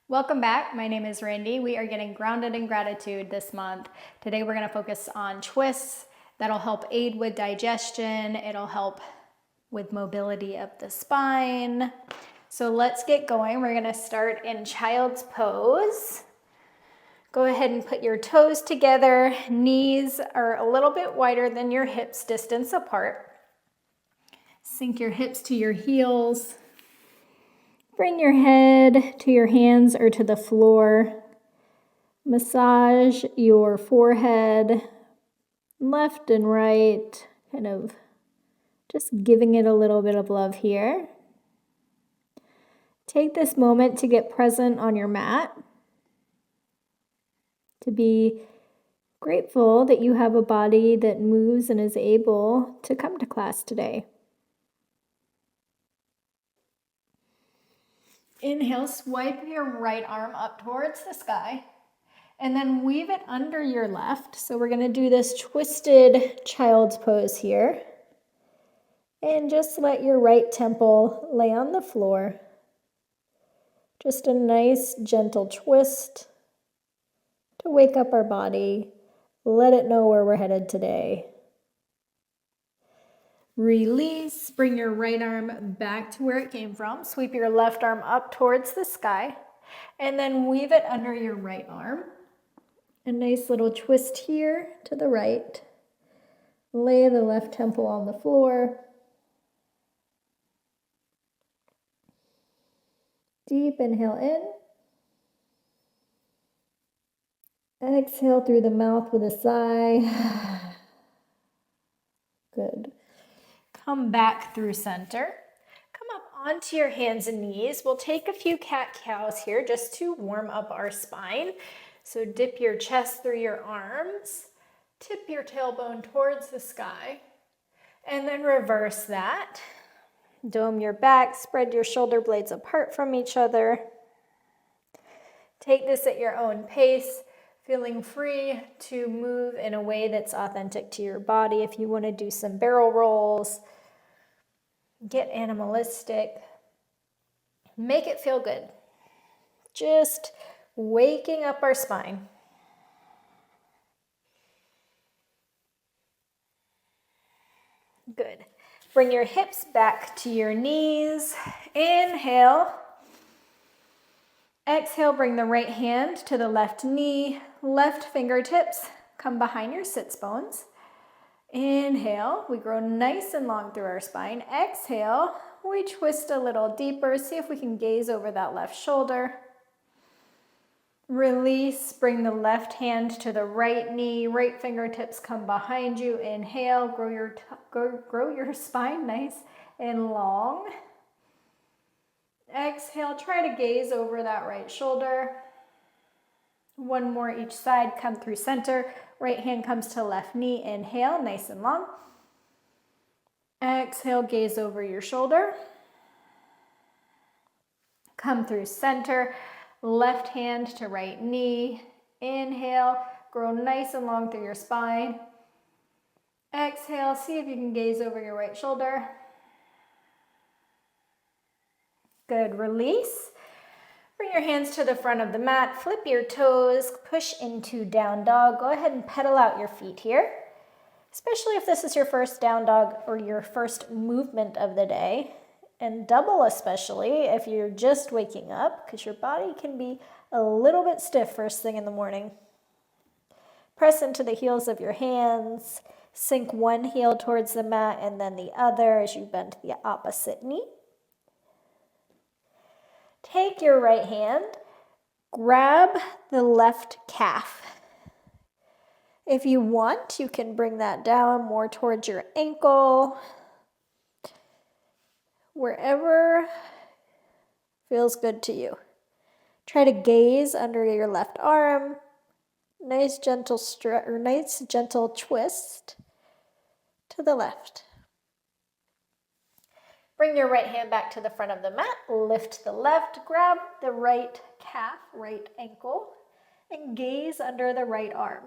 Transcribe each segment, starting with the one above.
Welcome back. My name is Randy. We are getting grounded in gratitude this month. Today we're going to focus on twists that'll help aid with digestion. It'll help with mobility of the spine. So let's get going. We're going to start in child's pose. Go ahead and put your toes together. Knees are a little bit wider than your hips, distance apart. Sink your hips to your heels. Bring your head to your hands or to the floor. Massage your forehead, left and right, kind of just giving it a little bit of love here. Take this moment to get present on your mat, to be grateful that you have a body that moves and is able to come to class today. Inhale, swipe your right arm up towards the sky. And then weave it under your left. So we're going to do this twisted child's pose here. And just let your right temple lay on the floor. Just a nice gentle twist to wake up our body. Let it know where we're headed today. Release. Bring your right arm back to where it came from. Sweep your left arm up towards the sky. And then weave it under your right arm. A nice little twist here to the right. Lay the left temple on the floor. Deep inhale in. Exhale through the mouth with a sigh. Good. Come back through center. Come up onto your hands and knees. We'll take a few cat-cows here just to warm up our spine. So dip your chest through your arms, tip your tailbone towards the sky, and then reverse that. Dome your back, spread your shoulder blades apart from each other. Take this at your own pace, feeling free to move in a way that's authentic to your body. If you want to do some barrel rolls, get animalistic, make it feel good. Just waking up our spine. Good. Bring your hips back to your knees. Inhale. Exhale, bring the right hand to the left knee. Left fingertips come behind your sits bones. Inhale, we grow nice and long through our spine. Exhale, we twist a little deeper. See if we can gaze over that left shoulder. Release, bring the left hand to the right knee, right fingertips come behind you. Inhale, grow your spine nice and long. Exhale, try to gaze over that right shoulder. One more each side, come through center. Right hand comes to left knee. Inhale, nice and long. Exhale, gaze over your shoulder. Come through center. Left hand to right knee. Inhale, grow nice and long through your spine. Exhale, see if you can gaze over your right shoulder. Good, release. Bring your hands to the front of the mat, flip your toes, push into down dog. Go ahead and pedal out your feet here, especially if this is your first down dog or your first movement of the day. And double especially if you're just waking up, because your body can be a little bit stiff first thing in the morning. Press into the heels of your hands. Sink one heel towards the mat and then the other as you bend the opposite knee. Take your right hand, grab the left calf. If you want, you can bring that down more towards your ankle. Wherever feels good to you. Try to gaze under your left arm. Nice gentle twist to the left. Bring your right hand back to the front of the mat. Lift the left, grab the right calf, right ankle, and gaze under the right arm.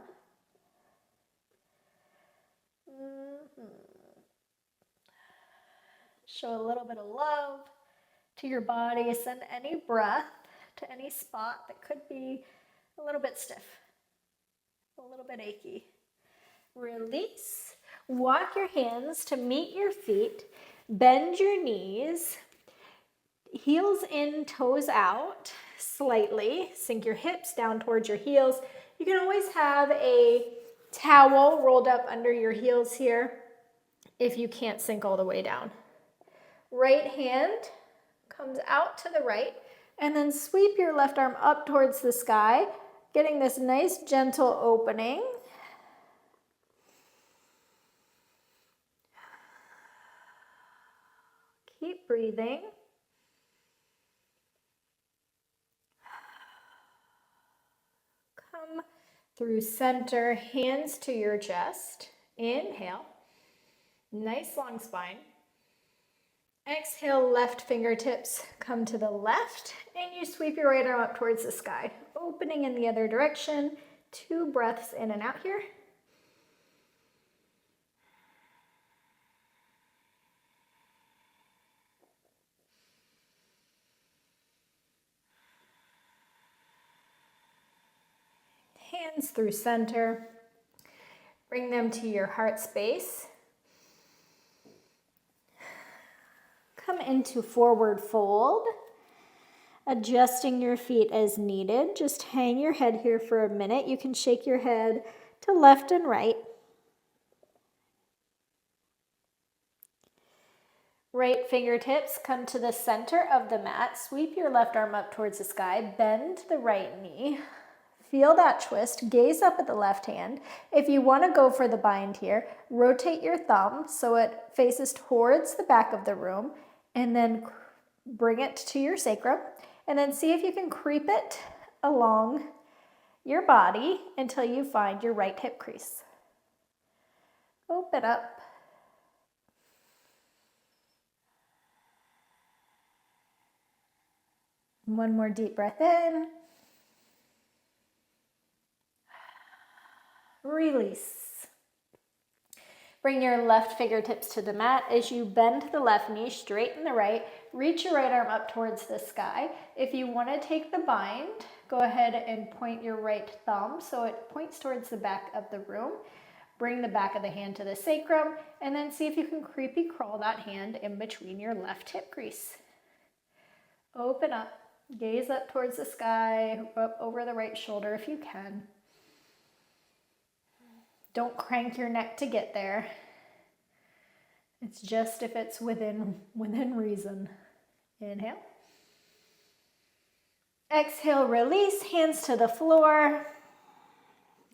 Show a little bit of love to your body. Send any breath to any spot that could be a little bit stiff, a little bit achy. Release. Walk your hands to meet your feet. Bend your knees. Heels in, toes out slightly. Sink your hips down towards your heels. You can always have a towel rolled up under your heels here if you can't sink all the way down. Right hand comes out to the right, and then sweep your left arm up towards the sky, getting this nice gentle opening. Keep breathing. Come through center, hands to your chest. Inhale. Nice long spine. Exhale, left fingertips come to the left, and you sweep your right arm up towards the sky, opening in the other direction. 2 breaths in and out here. Hands through center. Bring them to your heart space. Come into forward fold, adjusting your feet as needed. Just hang your head here for a minute. You can shake your head to left and right. Right fingertips come to the center of the mat. Sweep your left arm up towards the sky. Bend the right knee. Feel that twist. Gaze up at the left hand. If you want to go for the bind here, rotate your thumb so it faces towards the back of the room, and then bring it to your sacrum, and then see if you can creep it along your body until you find your right hip crease. Open up. One more deep breath in. Release. Bring your left fingertips to the mat. As you bend the left knee, straighten the right. Reach your right arm up towards the sky. If you want to take the bind, go ahead and point your right thumb so it points towards the back of the room. Bring the back of the hand to the sacrum, and then see if you can creepy crawl that hand in between your left hip crease. Open up. Gaze up towards the sky, up over the right shoulder if you can. Don't crank your neck to get there. It's just if it's within reason. Inhale. Exhale, release, hands to the floor.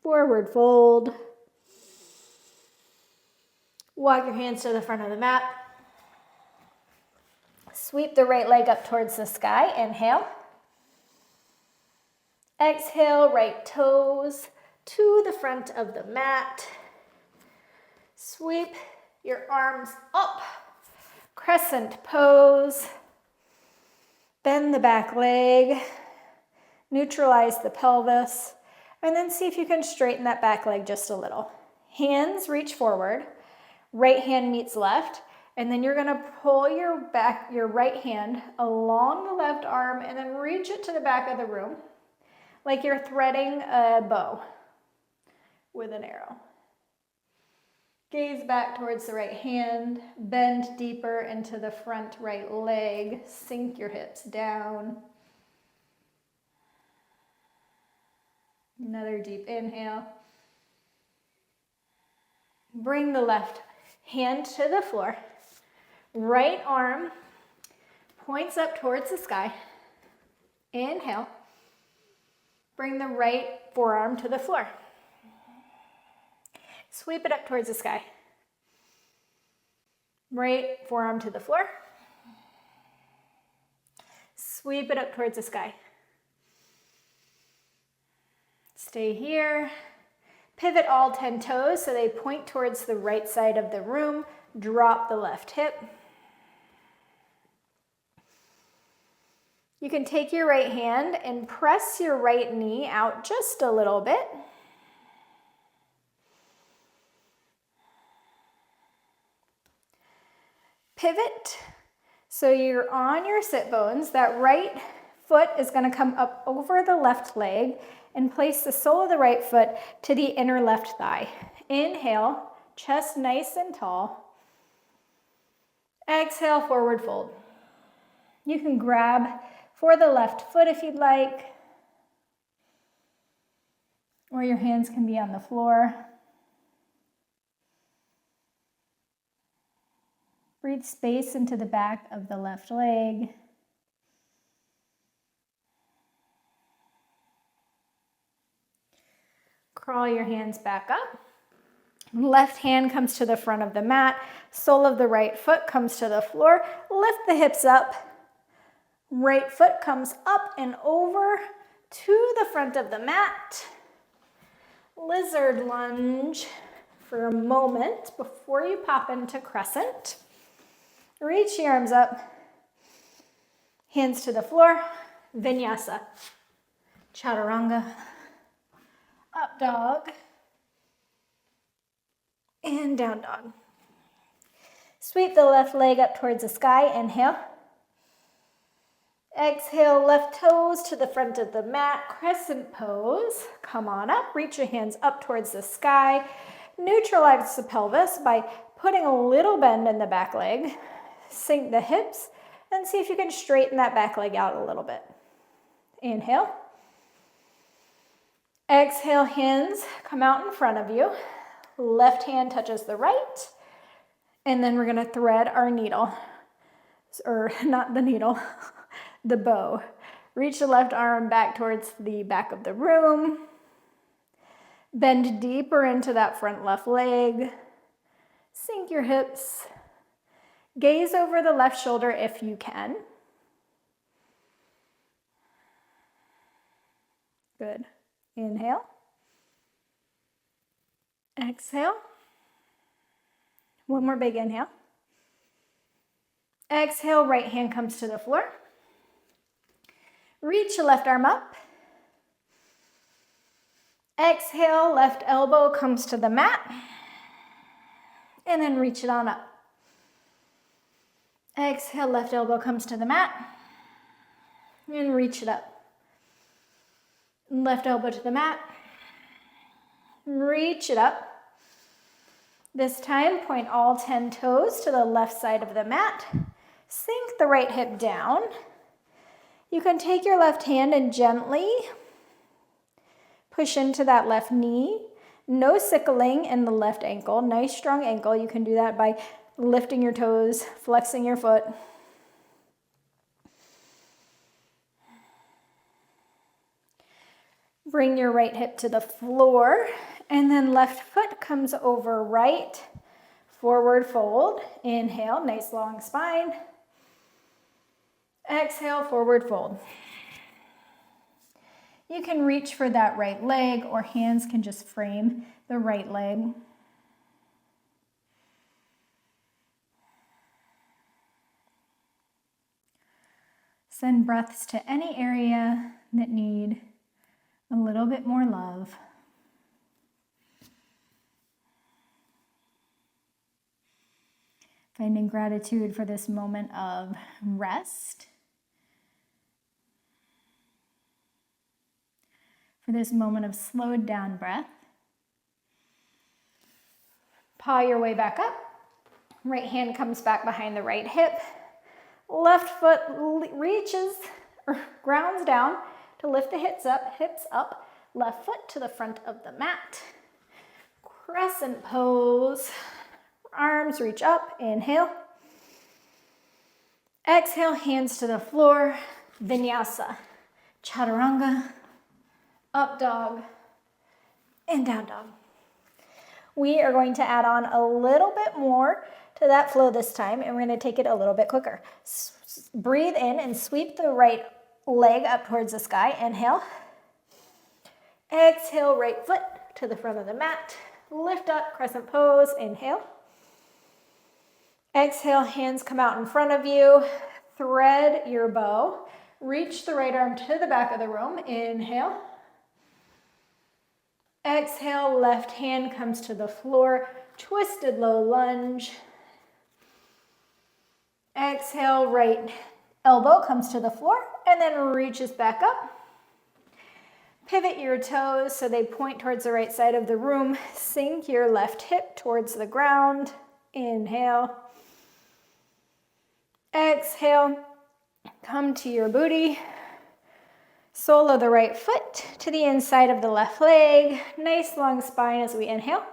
Forward fold. Walk your hands to the front of the mat. Sweep the right leg up towards the sky. Inhale. Exhale, right toes to the front of the mat. Sweep your arms up. Crescent pose. Bend the back leg. Neutralize the pelvis. And then see if you can straighten that back leg just a little. Hands reach forward. Right hand meets left. And then you're gonna pull your right hand along the left arm and then reach it to the back of the room like you're threading a bow with an arrow. Gaze back towards the right hand, bend deeper into the front right leg, sink your hips down. Another deep inhale. Bring the left hand to the floor. Right arm points up towards the sky. Inhale. Bring the right forearm to the floor. Sweep it up towards the sky. Right forearm to the floor. Sweep it up towards the sky. Stay here. Pivot all 10 toes so they point towards the right side of the room. Drop the left hip. You can take your right hand and press your right knee out just a little bit. Pivot so you're on your sit bones. That right foot is going to come up over the left leg and place the sole of the right foot to the inner left thigh. Inhale, chest nice and tall. Exhale, forward fold. You can grab for the left foot if you'd like, or your hands can be on the floor. Breathe space into the back of the left leg. Crawl your hands back up. Left hand comes to the front of the mat. Sole of the right foot comes to the floor. Lift the hips up. Right foot comes up and over to the front of the mat. Lizard lunge for a moment before you pop into crescent. Reach your arms up. Hands to the floor. Vinyasa. Chaturanga. Up dog. And down dog. Sweep the left leg up towards the sky. Inhale. Exhale, left toes to the front of the mat. Crescent pose. Come on up. Reach your hands up towards the sky. Neutralize the pelvis by putting a little bend in the back leg. Sink the hips and see if you can straighten that back leg out a little bit. Inhale. Exhale, hands come out in front of you. Left hand touches the right. And then we're going to thread our needle. Or not the needle, the bow. Reach the left arm back towards the back of the room. Bend deeper into that front left leg. Sink your hips. Gaze over the left shoulder if you can. Good. Inhale. Exhale. One more big inhale. Exhale, right hand comes to the floor. Reach the left arm up. Exhale, left elbow comes to the mat. And then reach it on up. Exhale, left elbow comes to the mat. And reach it up. Left elbow to the mat. Reach it up. This time, point all 10 toes to the left side of the mat. Sink the right hip down. You can take your left hand and gently push into that left knee. No sickling in the left ankle. Nice strong ankle. You can do that by lifting your toes, flexing your foot. Bring your right hip to the floor, and then left foot comes over right. Forward fold. Inhale, nice long spine. Exhale, forward fold. You can reach for that right leg, or hands can just frame the right leg. Send breaths to any area that need a little bit more love. Finding gratitude for this moment of rest, for this moment of slowed down breath. Paw your way back up. Right hand comes back behind the right hip. Left foot reaches or grounds down to lift the hips up, left foot to the front of the mat. Crescent pose. Arms reach up, inhale. Exhale, hands to the floor. Vinyasa. Chaturanga. Up dog. And down dog. We are going to add on a little bit more to that flow this time, and we're going to take it a little bit quicker. Breathe in and sweep the right leg up towards the sky. Inhale. Exhale, right foot to the front of the mat. Lift up, crescent pose. Inhale. Exhale, hands come out in front of you. Thread your bow. Reach the right arm to the back of the room. Inhale. Exhale, left hand comes to the floor. Twisted low lunge. Exhale, right elbow comes to the floor. and then reaches back up. Pivot your toes so they point towards the right side of the room. Sink your left hip towards the ground. Inhale. Exhale. Come to your booty. Sole of the right foot to the inside of the left leg. Nice long spine as we inhale.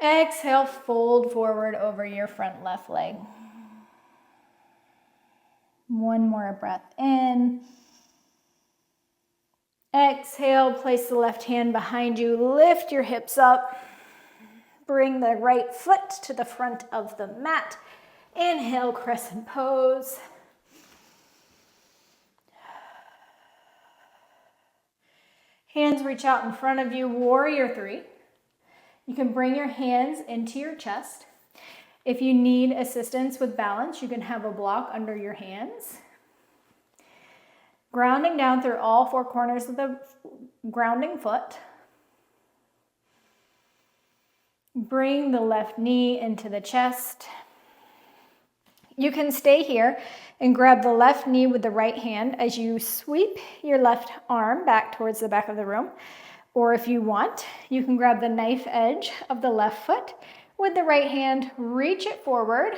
Exhale, fold forward over your front left leg. One more breath in. Exhale, place the left hand behind you. Lift your hips up. Bring the right foot to the front of the mat. Inhale, crescent pose. Hands reach out in front of you, warrior three. You can bring your hands into your chest. If you need assistance with balance, you can have a block under your hands. Grounding down through all four corners of the grounding foot. Bring the left knee into the chest. You can stay here and grab the left knee with the right hand as you sweep your left arm back towards the back of the room. Or if you want, you can grab the knife edge of the left foot with the right hand, reach it forward,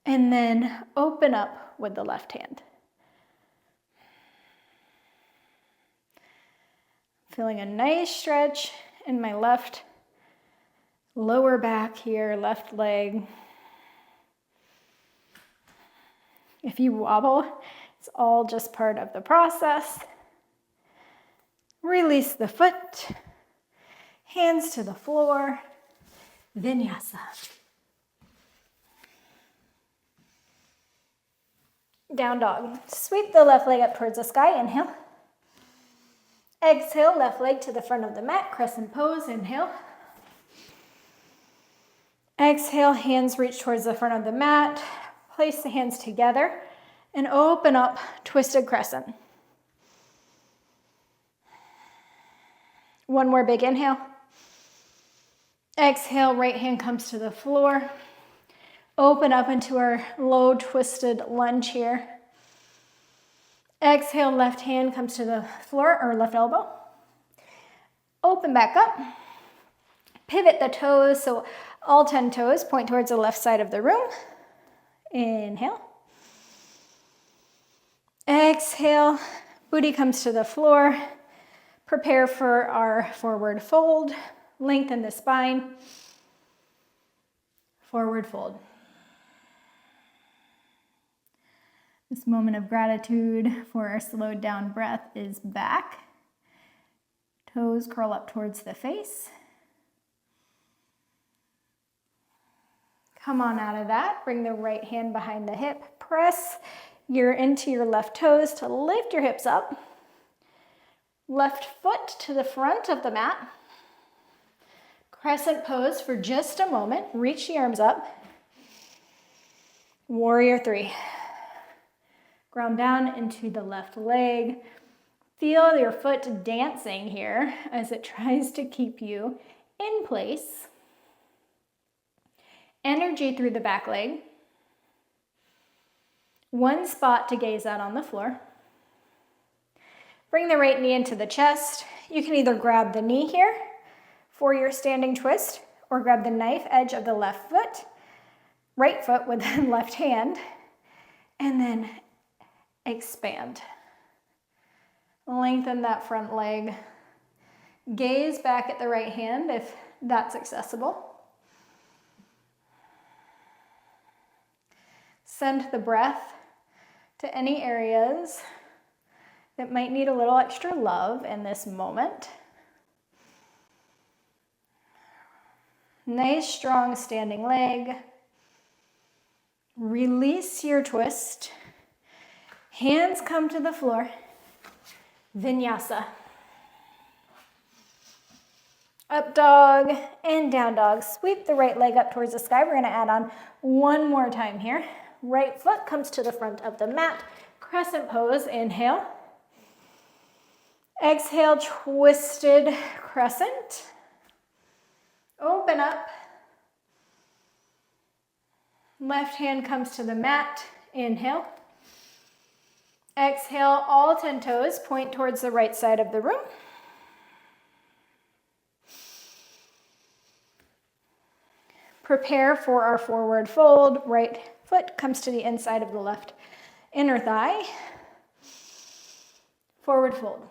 and then open up with the left hand. Feeling a nice stretch in my left lower back here, left leg. If you wobble, it's all just part of the process. Release the foot, hands to the floor, vinyasa. Down dog. Sweep the left leg up towards the sky, inhale. Exhale, left leg to the front of the mat, crescent pose, inhale. Exhale, hands reach towards the front of the mat. Place the hands together and open up, twisted crescent. One more big inhale. Exhale, right hand comes to the floor. Open up into our low twisted lunge here. Exhale, left hand comes to the floor or left elbow. Open back up. Pivot the toes so all 10 toes point towards the left side of the room. Inhale. Exhale, booty comes to the floor. Prepare for our forward fold. Lengthen the spine. Forward fold. This moment of gratitude for our slowed down breath is back. Toes curl up towards the face. Come on out of that. Bring the right hand behind the hip. Press into your left toes to lift your hips up. Left foot to the front of the mat. Crescent pose for just a moment. Reach the arms up. Warrior three. Ground down into the left leg. Feel your foot dancing here as it tries to keep you in place. Energy through the back leg. One spot to gaze at on the floor. Bring the right knee into the chest. You can either grab the knee here for your standing twist or grab the knife edge of the left foot, right foot with the left hand, and then expand. Lengthen that front leg. Gaze back at the right hand if that's accessible. Send the breath to any areas that might need a little extra love in this moment. Nice, strong standing leg. Release your twist. Hands come to the floor. Vinyasa. Up dog and down dog. Sweep the right leg up towards the sky. We're going to add on one more time here. Right foot comes to the front of the mat. Crescent pose. Inhale. Exhale, twisted crescent. Open up. Left hand comes to the mat. Inhale. Exhale, all 10 toes point towards the right side of the room. Prepare for our forward fold. Right foot comes to the inside of the left inner thigh. Forward fold.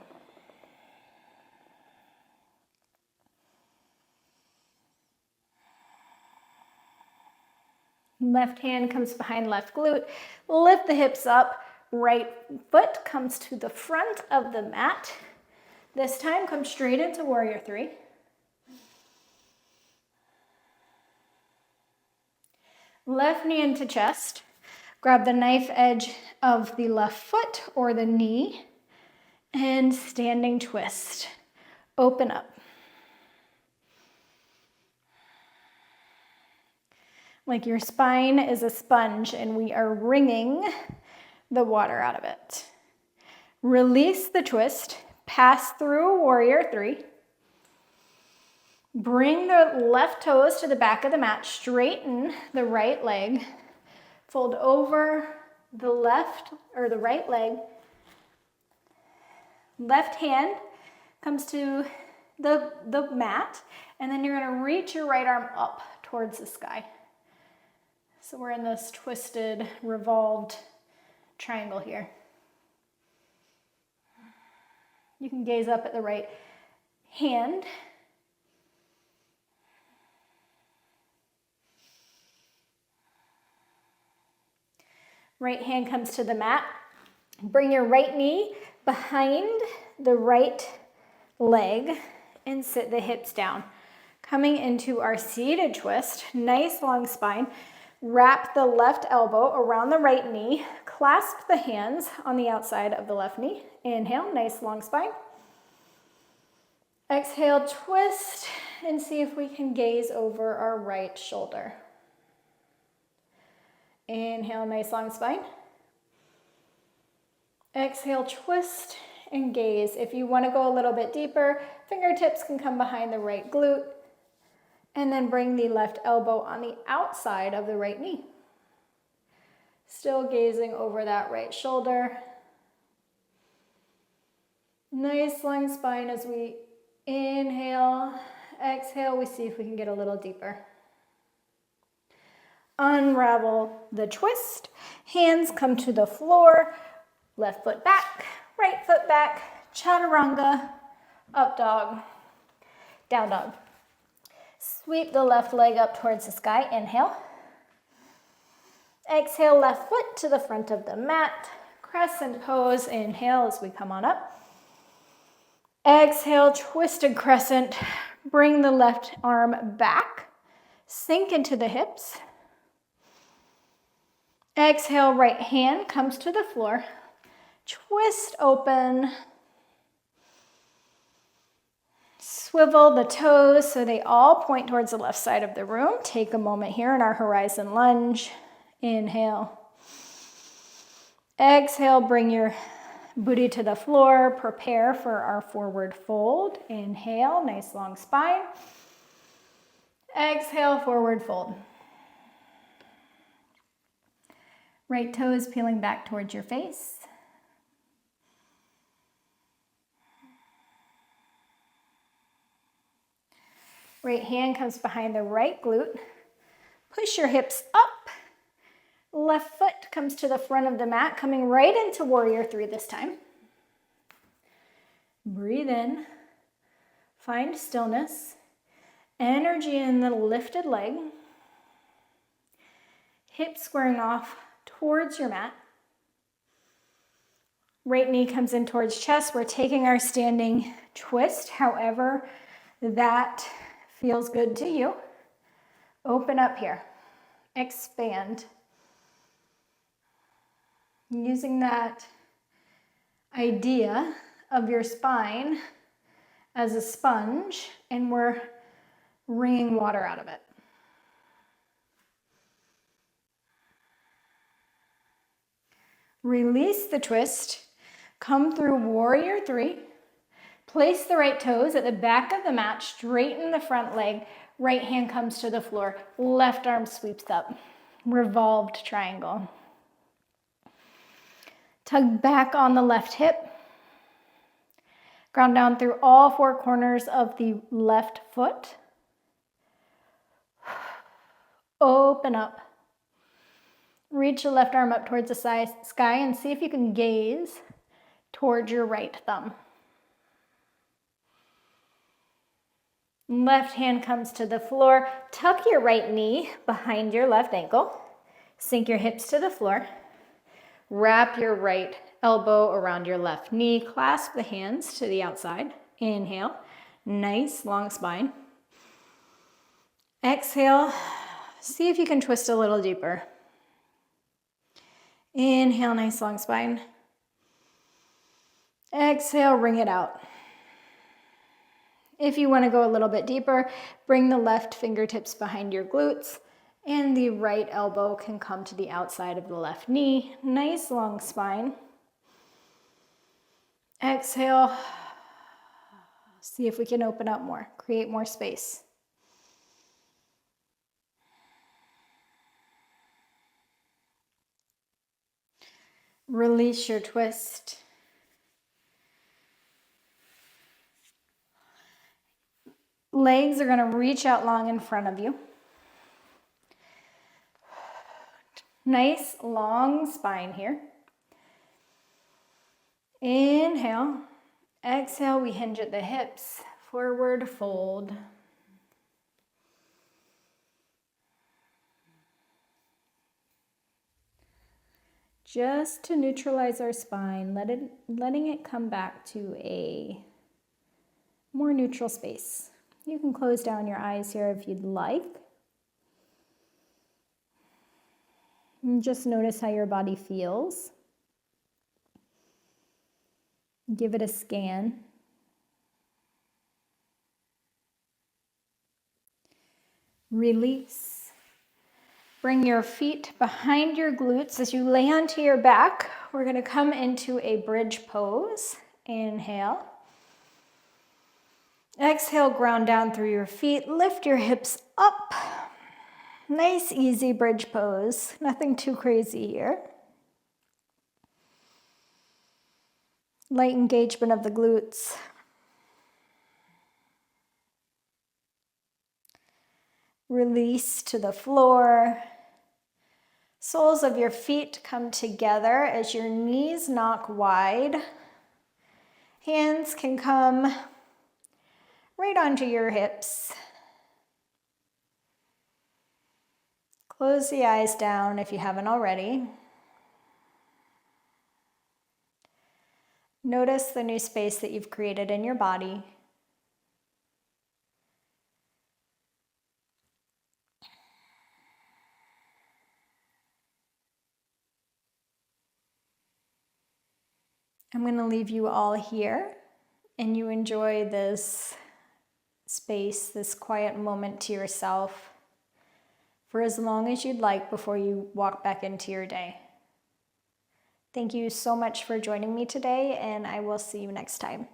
Left hand comes behind left glute. Lift the hips up. Right foot comes to the front of the mat. This time, come straight into warrior three. Left knee into chest. Grab the knife edge of the left foot or the knee and standing twist. Open up. Like your spine is a sponge and we are wringing the water out of it. Release the twist, pass through warrior three. Bring the left toes to the back of the mat, straighten the right leg, fold over the left or the right leg. Left hand comes to the mat, and then you're gonna reach your right arm up towards the sky. So we're in this twisted, revolved triangle here. You can gaze up at the right hand. Right hand comes to the mat. Bring your right knee behind the right leg and sit the hips down. Coming into our seated twist, nice long spine. Wrap the left elbow around the right knee. Clasp the hands on the outside of the left knee. Inhale, nice long spine. Exhale, twist, and see if we can gaze over our right shoulder. Inhale, nice long spine. Exhale, twist and gaze. If you want to go a little bit deeper, fingertips can come behind the right glute. And then bring the left elbow on the outside of the right knee. Still gazing over that right shoulder. Nice long spine as we inhale, exhale. We see if we can get a little deeper. Unravel the twist. Hands come to the floor. Left foot back, right foot back. Chaturanga, up dog, down dog. Sweep the left leg up towards the sky. Inhale. Exhale, left foot to the front of the mat. Crescent pose. Inhale as we come on up. Exhale, twisted crescent. Bring the left arm back. Sink into the hips. Exhale, right hand comes to the floor. Twist open. Swivel the toes so they all point towards the left side of the room. Take a moment here in our horizon lunge. Inhale. Exhale, bring your booty to the floor. Prepare for our forward fold. Inhale, nice long spine. Exhale, forward fold. Right toes peeling back towards your face. Right hand comes behind the right glute. Push your hips up. Left foot comes to the front of the mat, coming right into warrior three this time. Breathe in. Find stillness. Energy in the lifted leg. Hips squaring off towards your mat. Right knee comes in towards chest. We're taking our standing twist, however that feels good to you. Open up here. Expand. Using that idea of your spine as a sponge, and we're wringing water out of it. Release the twist. Come through warrior three. Place the right toes at the back of the mat, straighten the front leg, right hand comes to the floor, left arm sweeps up, revolved triangle. Tug back on the left hip. Ground down through all four corners of the left foot. Open up. Reach the left arm up towards the sky and see if you can gaze towards your right thumb. Left hand comes to the floor. Tuck your right knee behind your left ankle. Sink your hips to the floor. Wrap your right elbow around your left knee. Clasp the hands to the outside. Inhale. Nice long spine. Exhale. See if you can twist a little deeper. Inhale, nice long spine. Exhale, wring it out. If you want to go a little bit deeper, bring the left fingertips behind your glutes and the right elbow can come to the outside of the left knee. Nice long spine. Exhale. See if we can open up more, create more space. Release your twist. Legs are going to reach out long in front of you. Nice long spine here. Inhale. Exhale, we hinge at the hips. Forward fold. Just to neutralize our spine, letting it come back to a more neutral space. You can close down your eyes here if you'd like. And just notice how your body feels. Give it a scan. Release. Bring your feet behind your glutes as you lay onto your back. We're going to come into a bridge pose. Inhale. Exhale, ground down through your feet. Lift your hips up. Nice, easy bridge pose. Nothing too crazy here. Light engagement of the glutes. Release to the floor. Soles of your feet come together as your knees knock wide. Hands can come right onto your hips. Close the eyes down if you haven't already. Notice the new space that you've created in your body. I'm going to leave you all here and you enjoy this space, this quiet moment to yourself for as long as you'd like before you walk back into your day. Thank you so much for joining me today, and I will see you next time.